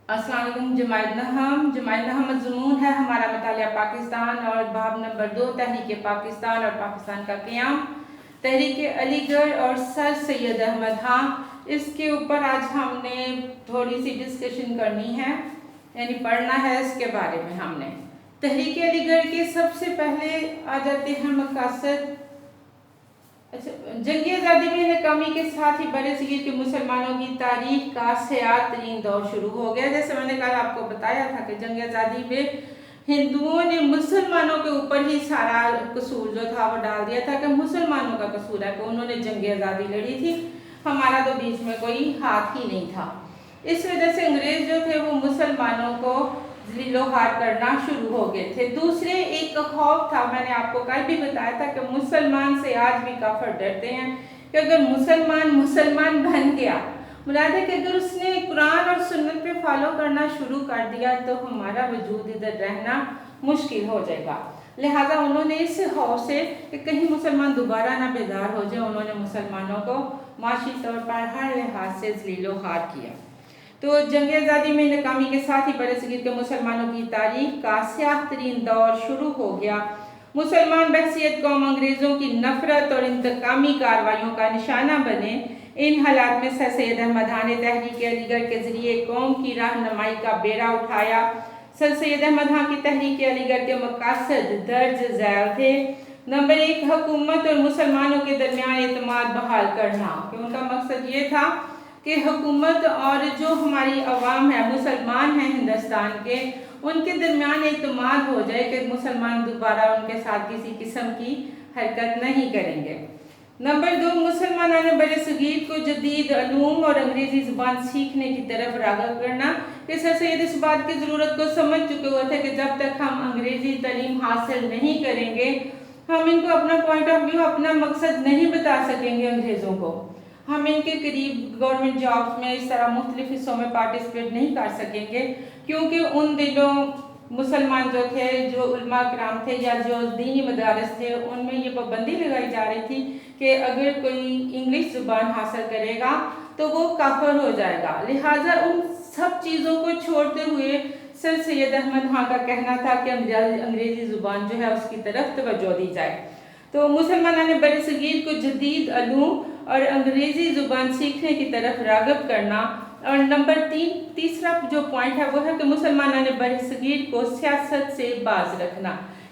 अस्सलाम वालेकुम। जमायत नहम मज़मून है हमारा मुतालिया पाकिस्तान और बाब नंबर 2 तहरीक पाकिस्तान और पाकिस्तान का क़याम, तहरीक अलीगढ़ और सर सैयद अहमद खां। इसके ऊपर आज हमने थोड़ी सी डिस्कशन करनी है, यानी पढ़ना है इसके बारे में। हमने तहरीक अलीगढ़ के सबसे पहले आ जाते हैं मकासद। अच्छा, जंगी आज़ादी में नाकामी के साथ ही बड़े सगीर के मुसलमानों की तारीख का सयाह तरीन दौर शुरू हो गया। जैसे मैंने कल आपको बताया था कि जंगी आज़ादी में हिंदुओं ने मुसलमानों के ऊपर ही सारा कसूर जो था वो डाल दिया था कि मुसलमानों का कसूर है कि उन्होंने जंगी आज़ादी लड़ी थी, हमारा तो बीच में कोई हाथ ही नहीं था। इस वजह से अंग्रेज जो थे वो मुसलमानों को ज़िल्लो-हार करना शुरू हो गए थे। दूसरे एक खौफ था, मैंने आपको कल भी बताया था कि मुसलमान से आज भी काफिर डरते हैं कि अगर मुसलमान बन गया, मुराद है कि अगर उसने कुरान और सुन्नत पे फॉलो करना शुरू कर दिया तो हमारा वजूद इधर रहना मुश्किल हो जाएगा। लिहाजा उन्होंने इस खौफ से कि कहीं मुसलमान दोबारा ना बेदार हो जाए, उन्होंने मुसलमानों को माशी तौर पर हर लिहाज से ज़िल्लो-हार किया। तो जंग आज़ादी में नाकामी के साथ ही बरसगीर के मुसलमानों की तारीख का स्याह तरीन दौर शुरू हो गया। मुसलमान बहसियत कौम अंग्रेज़ों की नफरत और इंतकामी कार्रवाइयों का निशाना बने। इन हालात में सर सैयद अहमद खां ने तहरीक अलीगढ़ के ज़रिए कौम की रहनुमाई का बेड़ा उठाया। सर सैयद अहमद खां की तहरीक अलीगढ़ के मकासद दर्ज झैल थे। नंबर 1, हुकूमत और मुसलमानों के दरमियान एतमाद बहाल करना। कि उनका मकसद ये था कि हुकूमत और जो हमारी अवाम है, मुसलमान हैं हिंदुस्तान के, उनके दरमियान एतमाद हो जाए कि मुसलमान दोबारा उनके साथ किसी किस्म की हरकत नहीं करेंगे। नंबर 2, मुसलमानान बरसगीर को जदीद अलूम और अंग्रेज़ी ज़ुबान सीखने की तरफ राग़िब करना। कि सर सैयद इस बात की ज़रूरत को समझ चुके हुए थे कि जब तक हम अंग्रेज़ी तालीम हासिल नहीं करेंगे, हम इनको अपना पॉइंट ऑफ व्यू, अपना मकसद नहीं बता सकेंगे अंग्रेज़ों को। हम इनके करीब गवर्नमेंट जॉब्स में इस तरह मुख्तलिफ हिस्सों में पार्टिसिपेट नहीं कर सकेंगे, क्योंकि उन दिनों मुसलमान जो थे, जो उलमा कराम थे या जो दीनी मदारस थे, उनमें ये पाबंदी लगाई जा रही थी कि अगर कोई इंग्लिश ज़ुबान हासिल करेगा तो वो काफिर हो जाएगा। लिहाजा उन सब चीज़ों को छोड़ते हुए सर सैयद अहमद खां का कहना था कि अंग्रेज़ी ज़ुबान जो है उसकी तरफ तवज्जो दी जाए। तो मुसलमानों ने बरसगीर को जदीद अलूम और अंग्रेज़ी ज़ुबान सीखने की तरफ राग़िब करना। और नंबर 3, तीसरा जो पॉइंट है वो है कि मुसलमानों ने बरसगीर को सियासत से बाज रखना,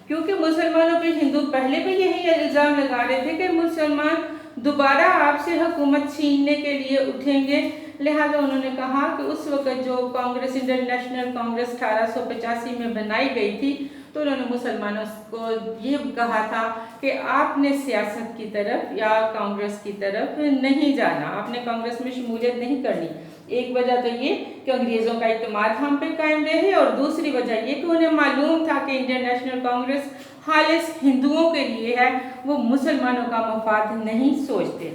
क्योंकि मुसलमानों पे हिंदू पहले भी यही इल्ज़ाम लगा रहे थे कि मुसलमान दोबारा आपसे हुकूमत छीनने के लिए उठेंगे। लिहाजा उन्होंने कहा कि उस वक़्त जो कांग्रेस, इंटरनेशनल कांग्रेस 1885 में बनाई गई थी, तो उन्होंने मुसलमानों को ये कहा था कि आपने सियासत की तरफ या कांग्रेस की तरफ नहीं जाना, आपने कांग्रेस में शमूलियत नहीं करनी। एक वजह तो ये कि अंग्रेज़ों का इत्मीनान हम पे कायम रहे, और दूसरी वजह ये कि उन्हें मालूम था कि इंटरनेशनल कांग्रेस खालिस हिंदुओं के लिए है, वो मुसलमानों का मफाद नहीं सोचते।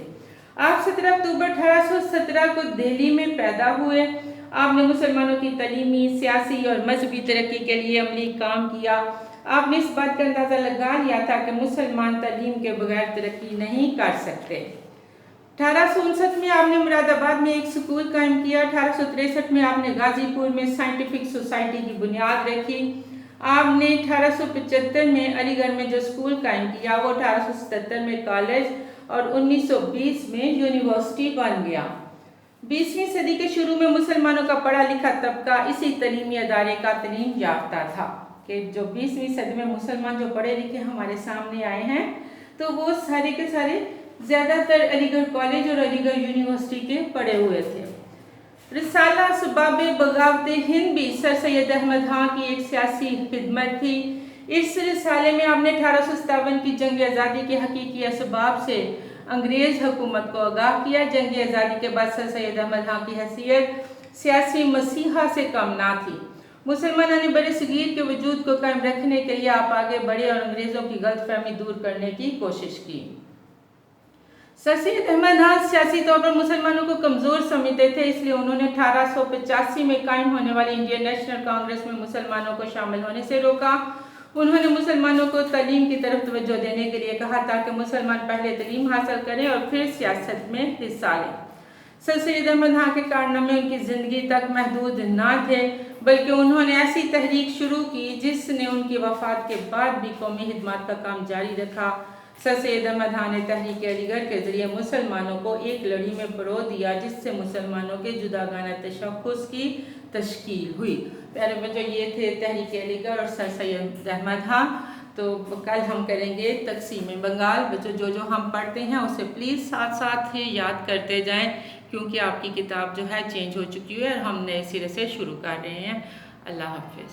आप 17 अक्टूबर 1817 को दिल्ली में पैदा हुए। आपने मुसलमानों की तलीमी, सियासी और मजहबी तरक्की के लिए अमली काम किया। आपने इस बात का अंदाज़ा लगा लिया था कि मुसलमान तालीम के बगैर तरक्की नहीं कर सकते। 1859 में आपने मुरादाबाद में एक स्कूल कायम किया। 1863 में आपने गाजीपुर में साइंटिफिक सोसाइटी की बुनियाद रखी। आपने 1875 में अलीगढ़ में जो स्कूल कायम किया वो 1877 में कॉलेज और 1920 में यूनिवर्सिटी बन गया। 20वीं सदी के शुरू में मुसलमानों का पढ़ा लिखा तबका इसी तलीमी अदारे का तलीम याफ्ता था। कि जो 20वीं सदी में मुसलमान जो पढ़े लिखे हमारे सामने आए हैं, तो वो सारे के सारे ज़्यादातर अलीगढ़ कॉलेज और अलीगढ़ यूनिवर्सिटी के पढ़े हुए थे। रिसाला असबाब बगावत हिंद भी सर सैयद अहमद खां की एक सियासी खिदमत थी। इस रिसाले में आपने 1857 की जंग आज़ादी के हकीकी असबाब से अंग्रेज़ हुकूमत को आगाह किया। जंग आज़ादी के बाद सर सैयद अहमद खां की हैसियत सियासी मसीहा से कम ना थी। मुसलमानों ने बरसगीर के वजूद को कायम रखने के लिए आप आगे बढ़े और अंग्रेज़ों की गलतफहमी दूर करने की कोशिश की। सर सैयद अहमद खां सियासी तौर पर मुसलमानों को कमज़ोर समझते थे, इसलिए उन्होंने 1885 में कायम होने वाली इंडियन नेशनल कांग्रेस में मुसलमानों को शामिल होने से रोका। उन्होंने मुसलमानों को तालीम की तरफ तवज्जो देने के लिए कहा ताकि मुसलमान पहले तालीम हासिल करें और फिर सियासत में हिस्सा लें। सर सैयद अहमद खां के कारनामे उनकी ज़िंदगी तक महदूद ना थे, बल्कि उन्होंने ऐसी तहरीक शुरू की जिसने उनकी वफ़ात के बाद भी कौमी खिदमत का काम जारी रखा। सर सैयद अहमद खां ने तहरीक अलीगढ़ के ज़रिए मुसलमानों को एक लड़ी में परो दिया, जिससे मुसलमानों के जुदागाना तशख़्ख़ुस की तश्कील हुई। प्यारे बच्चों, ये थे तहरीक अलीगढ़ और सर सैयद अहमद खां। तो कल हम करेंगे तक़सीम बंगाल। बच्चों, जो हम पढ़ते हैं उसे प्लीज़ साथ साथ ही याद करते जाएं, क्योंकि आपकी किताब जो है चेंज हो चुकी है और हम नए सिरे से शुरू कर रहे हैं। अल्लाह हाफ़िज़।